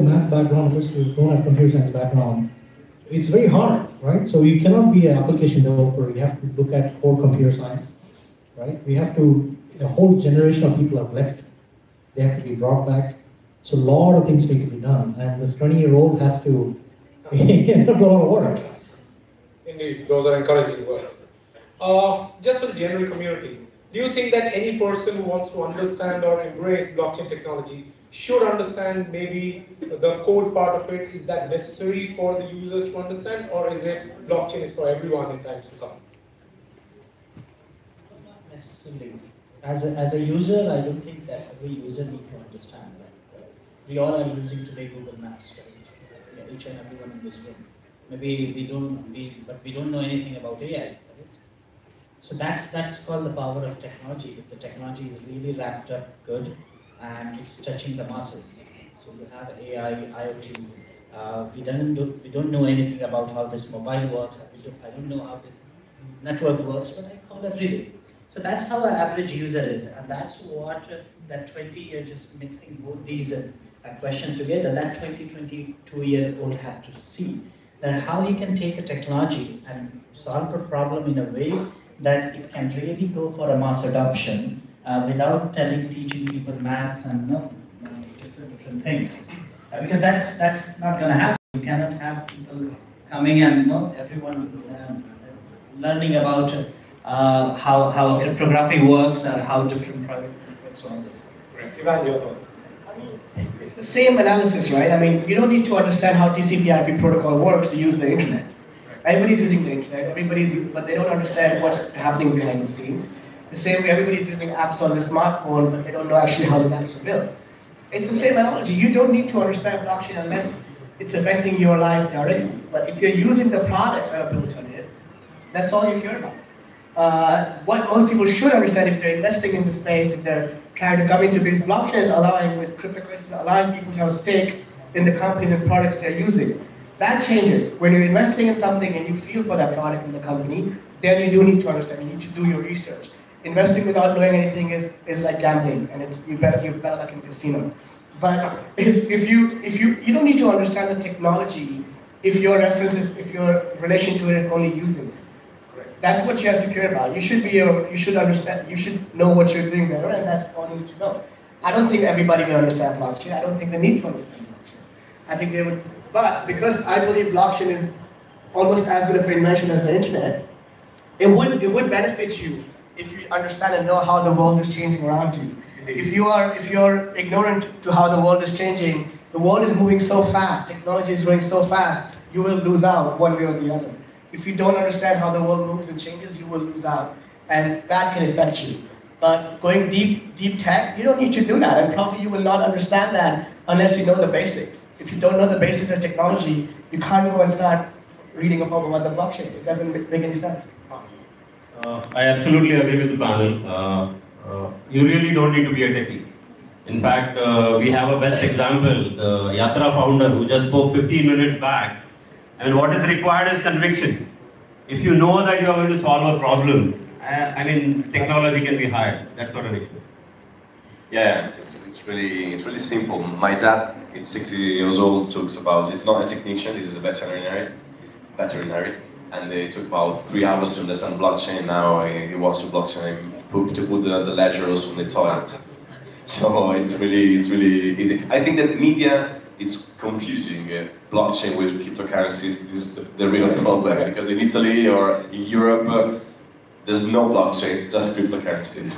math background, others who don't have computer science background, it's very hard, right? So you cannot be an application developer. You have to look at core computer science, right? We have to, a whole generation of people have left. They have to be brought back. So a lot of things need to be done, and this 20-year-old has to do a lot of work. Indeed, those are encouraging words. Just for the general community, do you think that any person who wants to understand or embrace blockchain technology should understand maybe the code part of it? Is that necessary for the users to understand, or is it blockchain is for everyone in times to come? Not necessarily. As a user, I don't think that every user needs to understand that. We all are using today Google Maps, right? Yeah, each and everyone in this room. Maybe but we don't know anything about AI, right? So that's called the power of technology. If the technology is really wrapped up good and it's touching the masses. So you have AI, IoT. We don't know anything about how this mobile works. I don't know how this network works, but I call every day. So that's how an average user is, and that's what that 20-year, just mixing both these questions together, that 22-year-old had to see that how he can take a technology and solve a problem in a way that it can really go for a mass adoption without teaching people maths and different things. Because that's not going to happen. You cannot have people coming and everyone learning about how cryptography works and how different privacy works, all these things. Ivan, your thoughts? I mean, it's the same analysis, right? I mean, you don't need to understand how TCP/IP protocol works to use the internet. Everybody's using the internet, but they don't understand what's happening behind the scenes. The same way everybody's using apps on the smartphone, but they don't know actually how the apps are built. It's the same analogy. You don't need to understand blockchain unless it's affecting your life directly. But if you're using the products that are built on it, that's all you care about. What most people should understand if they're investing in the space, if they're trying to come into this, blockchain is allowing, with cryptocurrencies, allowing people to have a stake in the companies and products they're using. That changes. When you're investing in something and you feel for that product in the company, then you do need to understand, you need to do your research. Investing without knowing anything is like gambling, and you're better like in a casino. But if you don't need to understand the technology if your relation to it is only using it. That's what you have to care about. You should understand, you should know what you're doing better, and that's all you need to know. I don't think everybody will understand blockchain. I don't think they need to understand blockchain. I think they would, but because I believe blockchain is almost as good of an invention as the internet, it would benefit you if you understand and know how the world is changing around you. If you're ignorant to how the world is changing, the world is moving so fast, technology is growing so fast, you will lose out one way or the other. If you don't understand how the world moves and changes, you will lose out, and that can affect you. But going deep tech, you don't need to do that, and probably you will not understand that unless you know the basics. If you don't know the basics of technology, you can't go and start reading about the blockchain. It doesn't make any sense. I absolutely agree with the panel. You really don't need to be a techie. In fact, we have a best example, the Yatra founder who just spoke 15 minutes back. And what is required is conviction. If you know that you are going to solve a problem, I mean, technology can be hired. That's not an issue. Yeah, it's really simple. My dad, he's 60 years old, talks about, it's not a technician, this is a veterinary, and they took about 3 hours to understand blockchain. Now he wants to blockchain to put the ledgers on the toilet. So it's really easy. I think that media, it's confusing blockchain with cryptocurrencies. This is the real problem, because in Italy or in Europe, there's no blockchain, just cryptocurrencies.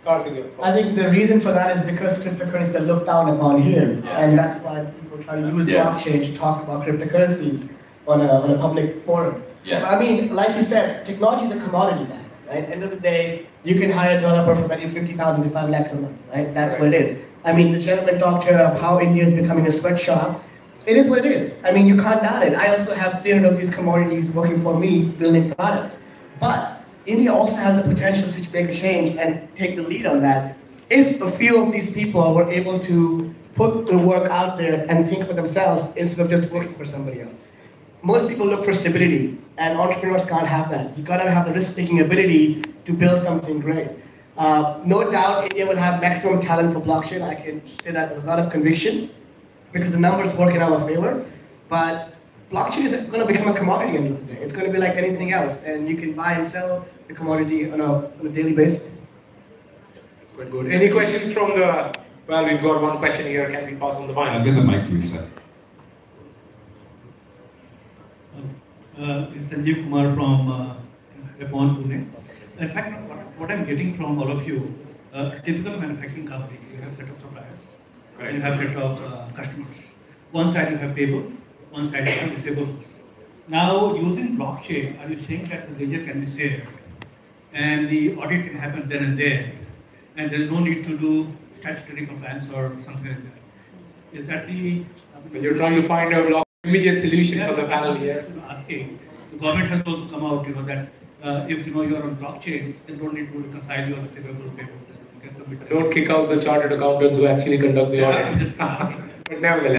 I think the reason for that is because cryptocurrencies are looked down upon here, and that's why people try to use blockchain to talk about cryptocurrencies on a public forum. Yeah. But I mean, like you said, technology is a commodity, guys. Right? End of the day, you can hire a developer for maybe 50,000 to 5 lakhs a month. Right? That's what it is. I mean, the gentleman talked here of how India is becoming a sweatshop. It is what it is. I mean, you can't doubt it. I also have 300 of these commodities working for me, building products. But India also has the potential to make a change and take the lead on that. If a few of these people were able to put the work out there and think for themselves instead of just working for somebody else. Most people look for stability, and entrepreneurs can't have that. You gotta have the risk-taking ability to build something great. No doubt India will have maximum talent for blockchain. I can say that with a lot of conviction. because the numbers work in our favor. But blockchain is going to become a commodity at the end of the day. It's going to be like anything else, and you can buy and sell the commodity on a daily basis. That's quite good. Any questions from the? Well, we've got one question here. Can we pass on the mic? I'll get the mic, please, sir. It's Sanjeev Kumar from Upon Pune. In fact, what I'm getting from all of you, a typical manufacturing company, you have set of suppliers, and you have set of customers. One side you have payable, one side you have receivables. Now, using blockchain, are you saying that the ledger can be shared, and the audit can happen then and there, and there is no need to do statutory compliance or something like that? Is that the? When you're trying to find a immediate solution for the panel here. Asking, the government has also come out, that if you're on blockchain, you don't need to reconcile your receivable payable. Don't kick out the chartered accountants who actually conduct the audit. But nevertheless.